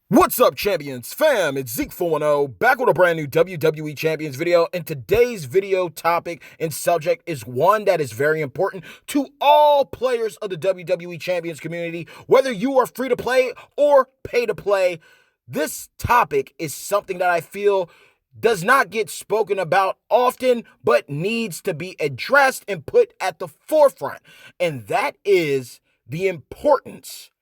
What's up, champions fam? It's Z.E.K.E back with a brand new WWE Champions video, and today's video topic and subject is one that is very important to all players of the WWE Champions community, whether you are free to play or pay to play. This topic is something that I feel does not get spoken about often, but needs to be addressed and put at the forefront, and that is the importance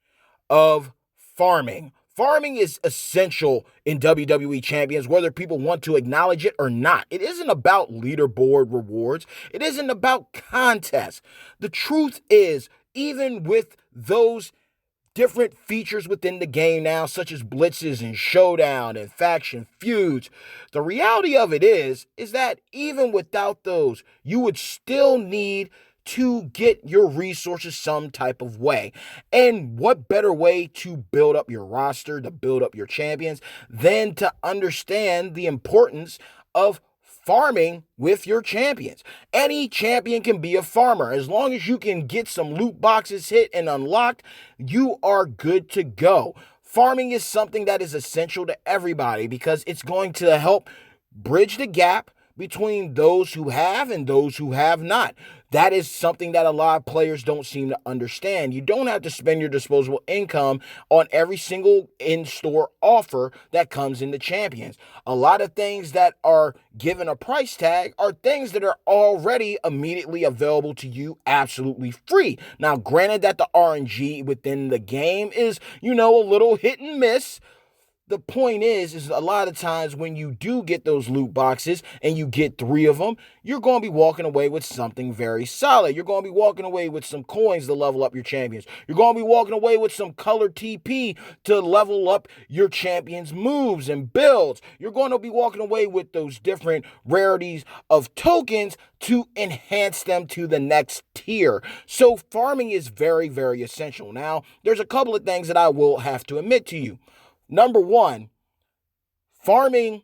of farming. Farming is essential in WWE Champions, whether people want to acknowledge it or not. It isn't about leaderboard rewards. It isn't about contests. The truth is, even with those different features within the game now, such as blitzes and showdown and faction feuds, the reality of it is that even without those, you would still need to get your resources some type of way. And what better way to build up your roster, to build up your champions, than to understand the importance of farming with your champions. Any champion can be a farmer. As long as you can get some loot boxes hit and unlocked, you are good to go. Farming is something that is essential to everybody because it's going to help bridge the gap between those who have and those who have not. That is something that a lot of players don't seem to understand. You don't have to spend your disposable income on every single in-store offer that comes in the Champions. A lot of things that are given a price tag are things that are already immediately available to you absolutely free. Now, granted that the RNG within the game is, a little hit and miss. The point is a lot of times when you do get those loot boxes and you get 3 of them, you're going to be walking away with something very solid. You're going to be walking away with some coins to level up your champions. You're going to be walking away with some colored TP to level up your champions' moves and builds. You're going to be walking away with those different rarities of tokens to enhance them to the next tier. So farming is very, very essential. Now, there's a couple of things that I will have to admit to you. Number one, farming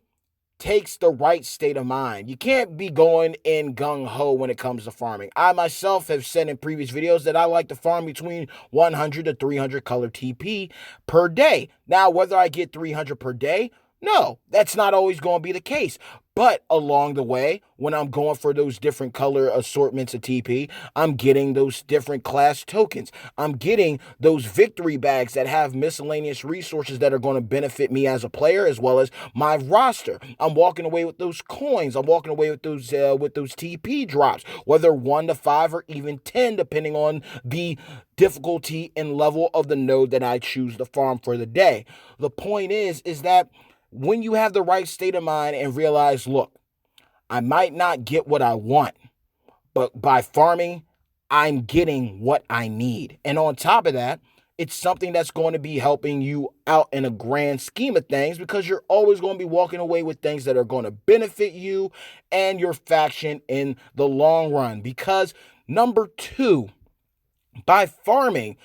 takes the right state of mind. You can't be going in gung-ho when it comes to farming. I myself have said in previous videos that I like to farm between 100 to 300 color TP per day. Now, whether I get 300 per day, no, that's not always going to be the case. But along the way, when I'm going for those different color assortments of TP, I'm getting those different class tokens. I'm getting those victory bags that have miscellaneous resources that are going to benefit me as a player as well as my roster. I'm walking away with those coins. I'm walking away with those TP drops, whether 1 to 5 or even 10, depending on the difficulty and level of the node that I choose to farm for the day. The point is that when you have the right state of mind and realize, look, I might not get what I want, but by farming, I'm getting what I need. And on top of that, it's something that's going to be helping you out in a grand scheme of things because you're always going to be walking away with things that are going to benefit you and your faction in the long run. Because number 2, by farming,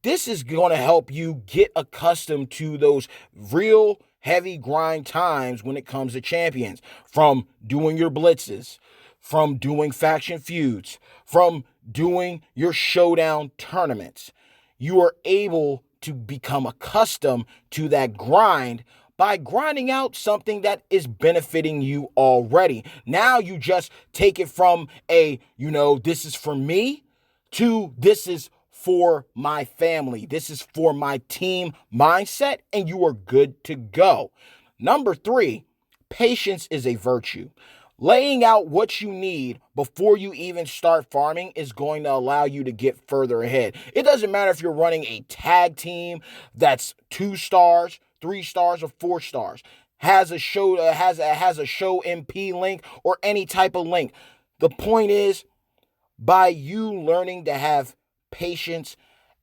this is going to help you get accustomed to those real heavy grind times when it comes to champions, from doing your blitzes, from doing faction feuds, from doing your showdown tournaments. You are able to become accustomed to that grind by grinding out something that is benefiting you already. Now you just take it from this is for me to this is for my family. This is for my team mindset, and you are good to go. Number 3, patience is a virtue. Laying out what you need before you even start farming is going to allow you to get further ahead. It doesn't matter if you're running a tag team that's 2 stars, 3 stars, or 4 stars, has a show MP link or any type of link. The point is, by you learning to have patience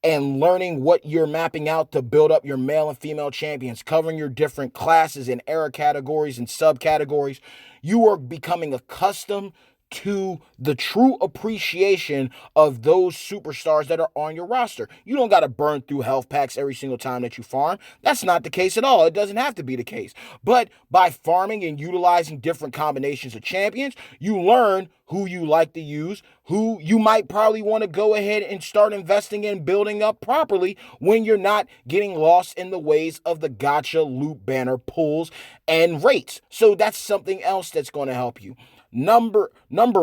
and learning what you're mapping out to build up your male and female champions, covering your different classes and era categories and subcategories, you are becoming accustomed to the true appreciation of those superstars that are on your roster. You don't got to burn through health packs every single time that you farm. That's not the case at all. It doesn't have to be the case. But by farming and utilizing different combinations of champions, you learn who you like to use, who you might probably want to go ahead and start investing in building up properly when you're not getting lost in the ways of the gotcha loop banner pulls and rates. So that's something else that's going to help you. Number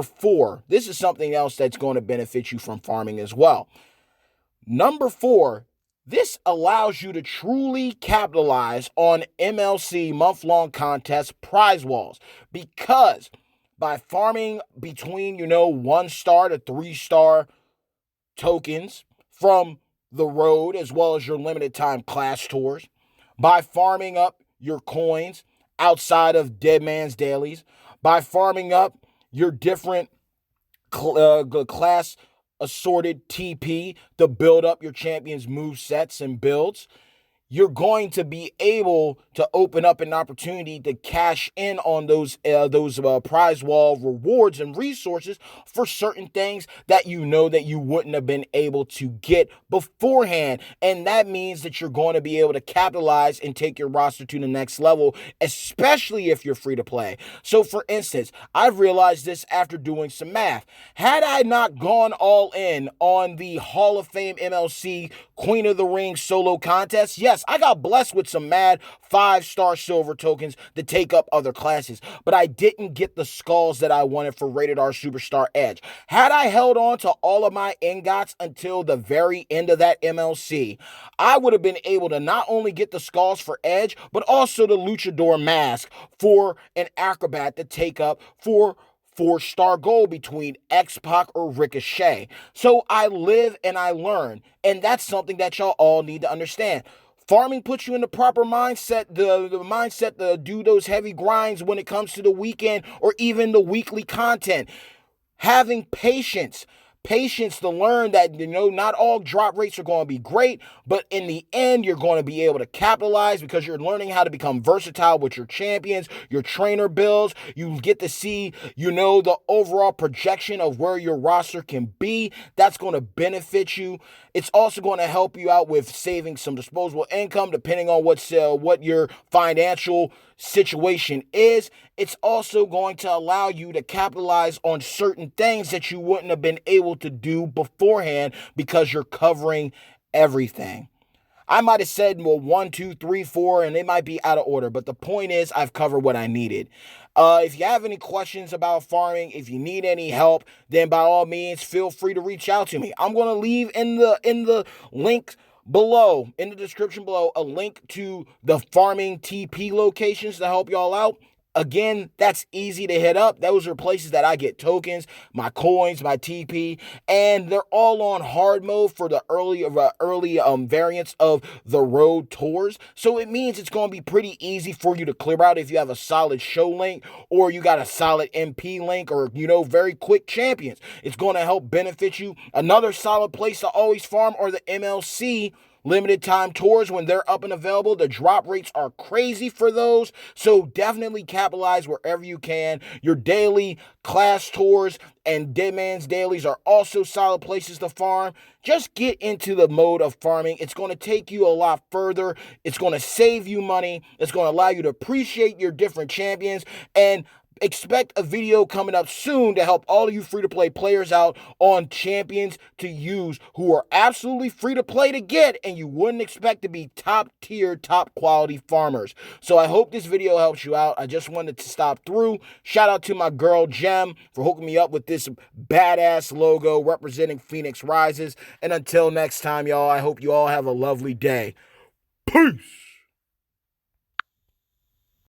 4, this is something else that's going to benefit you from farming as well. Number 4, this allows you to truly capitalize on MLC month-long contest prize walls, because by farming between, 1-star to 3-star tokens from the road as well as your limited time class tours, by farming up your coins outside of Dead Man's Dailies, by farming up your different class assorted TP to build up your champion's move sets and builds, you're going to be able to open up an opportunity to cash in on those prize wall rewards and resources for certain things that that you wouldn't have been able to get beforehand. And that means that you're going to be able to capitalize and take your roster to the next level, especially if you're free to play. So for instance, I've realized this after doing some math. Had I not gone all in on the Hall of Fame MLC Queen of the Ring solo contest, yes, I got blessed with some mad 5-star silver tokens to take up other classes, but I didn't get the skulls that I wanted for Rated R Superstar Edge. Had I held on to all of my ingots until the very end of that MLC, I would have been able to not only get the skulls for Edge, but also the Luchador mask for an Acrobat to take up for 4-star gold between X-Pac or Ricochet. So I live and I learn, and that's something that y'all all need to understand. Farming puts you in the proper mindset, the mindset to do those heavy grinds when it comes to the weekend or even the weekly content. Having patience to learn that, not all drop rates are going to be great, but in the end, you're going to be able to capitalize because you're learning how to become versatile with your champions, your trainer builds. You get to see, the overall projection of where your roster can be. That's going to benefit you. It's also going to help you out with saving some disposable income, depending on what your financial situation is. It's also going to allow you to capitalize on certain things that you wouldn't have been able to do beforehand because you're covering everything. I might have said, 1, 2, 3, 4, and they might be out of order, but the point is I've covered what I needed. If you have any questions about farming, if you need any help, then by all means, feel free to reach out to me. I'm going to leave in the link below, in the description below, a link to the farming TP locations to help y'all out. Again, that's easy to hit up. Those are places that I get tokens, my coins, my TP, and they're all on hard mode for the early variants of the road tours. So it means it's going to be pretty easy for you to clear out if you have a solid show link or you got a solid MP link or, very quick champions. It's going to help benefit you. Another solid place to always farm are the MLC limited time tours when they're up and available. The drop rates are crazy for those, so definitely capitalize wherever you can. Your daily class tours and Dead Man's Dailies are also solid places to farm. Just get into the mode of farming. It's going to take you a lot further. It's going to save you money. It's going to allow you to appreciate your different champions, and expect a video coming up soon to help all of you free-to-play players out on champions to use who are absolutely free-to-play to get and you wouldn't expect to be top-tier, top-quality farmers. So I hope this video helps you out. I just wanted to stop through. Shout out to my girl, Gem, for hooking me up with this badass logo representing Phoenix Rises. And until next time, y'all, I hope you all have a lovely day. Peace!